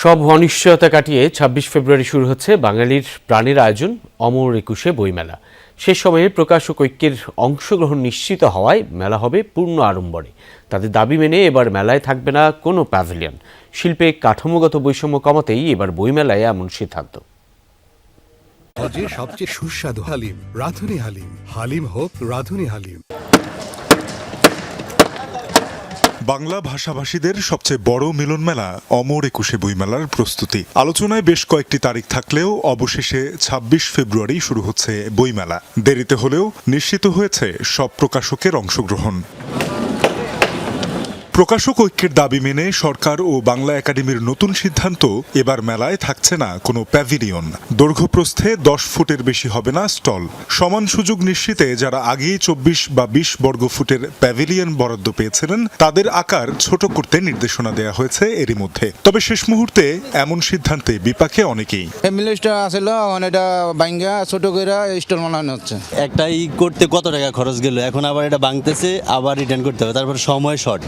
সব অনিশ্চয়তা কাটিয়ে ২৬ ফেব্রুয়ারি শুরু হচ্ছে বাঙালির প্রাণের আয়োজন অমর একুশে বইমেলা। শেষ সময়ে প্রকাশক ঐক্যের অংশগ্রহণ নিশ্চিত হওয়ায় মেলা হবে পূর্ণ আড়ম্বরে। তাদের দাবি মেনে এবার মেলায় থাকবে না কোনো প্যাভিলিয়ন। শিল্পে কাঠামোগত বৈষম্য কমাতেই এবার বইমেলায় এমন সিদ্ধান্ত। সবচেয়ে সুস্বাদু হালিম রাঁধুনি হালিম। হালিম হোক রাঁধুনি হালিম। বাংলা ভাষাভাষীদের সবচেয়ে বড় মিলন মেলা অমর একুশে বইমেলার প্রস্তুতি। আলোচনায় বেশ কয়েকটি তারিখ থাকলেও অবশেষে ২৬ ফেব্রুয়ারি শুরু হচ্ছে বইমেলা। দেরিতে হলেও নিশ্চিত হয়েছে সব প্রকাশকের অংশগ্রহণ। প্রকাশক ঐক্যের দাবি মেনে সরকার ও বাংলা একাডেমির নতুন সিদ্ধান্ত, এবার মেলায় থাকছে না কোনো প্যাভিলিয়ন। দৈর্ঘ্যপ্রস্থে ১০ ফুটের বেশি হবে না স্টল। সমান সুযোগ নিশ্চিতে যারা আগেই ২৪ বা ২০ বর্গফুটের প্যাভিলিয়ন বরাদ্দ পেয়েছিলেন তাদের আকার ছোট করতে নির্দেশনা দেওয়া হয়েছে এরই মধ্যে। তবে শেষ মুহূর্তে এমন সিদ্ধান্তে বিপাকে অনেকেই। একটাই করতে কত টাকা খরচ গেল, এখন আবার এটা ভাঙতেছে, আবার রিটার্ন করতে হবে, তারপর সময় শর্ট।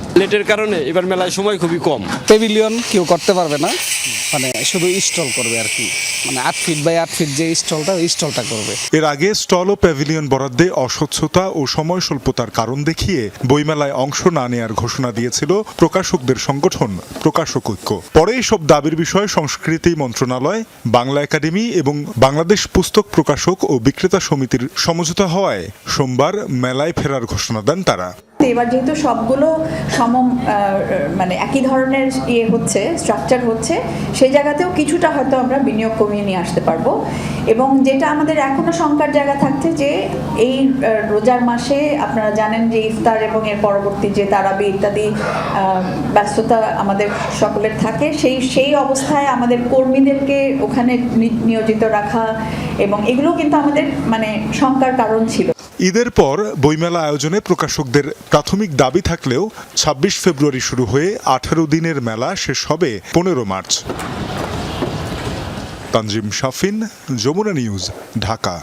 কারণে এবার মেলায় সময় খুবই কম। প্যাভিলিয়ন কেউ করতে পারবে না, মানে শুধু স্টল করবে আর কি, মানে ৮ ফিট বাই ৮ ফিট যে স্টলটা করবে। এর আগে স্টল ও প্যাভিলিয়ন বরাদ্দে অস্বচ্ছতা ও সময় স্বল্পতার কারণ দেখিয়ে বইমেলায় অংশ না নেয়ার ঘোষণা দিয়েছিল প্রকাশকদের সংগঠন প্রকাশক ঐক্য। পরে এসব দাবির বিষয়ে সংস্কৃতি মন্ত্রণালয়, বাংলা একাডেমি এবং বাংলাদেশ পুস্তক প্রকাশক ও বিক্রেতা সমিতির সমঝোতা হওয়ায় সোমবার মেলায় ফেরার ঘোষণা দেন তারা। এবার যেহেতু সবগুলো মানে একই ধরনের হচ্ছে, স্ট্রাকচার হচ্ছে, সেই জায়গাতেও কিছুটা হয়তো আমরা বিনিয়োগ কমিয়ে নিয়ে আসতে পারবো। এবং যেটা আমাদের এখনো শঙ্কার জায়গা থাকছে যে এই রোজার মাসে আপনারা জানেন যে ইফতার এবং এর পরবর্তী যে তারাবি ইত্যাদি ব্যস্ততা আমাদের সকলের থাকে, সেই অবস্থায় আমাদের কর্মীদেরকে ওখানে নিয়োজিত রাখা এবং এগুলো কিন্তু আমাদের মানে শঙ্কার কারণ ছিল। ঈদের পর বইমেলা আয়োজনে প্রকাশকদের প্রাথমিক দাবি থাকলেও ২৬ ফেব্রুয়ারি শুরু হয়ে ১৮ দিনের মেলা শেষ হবে ১৫ মার্চ। তানজিম শাফিন, যমুনা নিউজ, ঢাকা।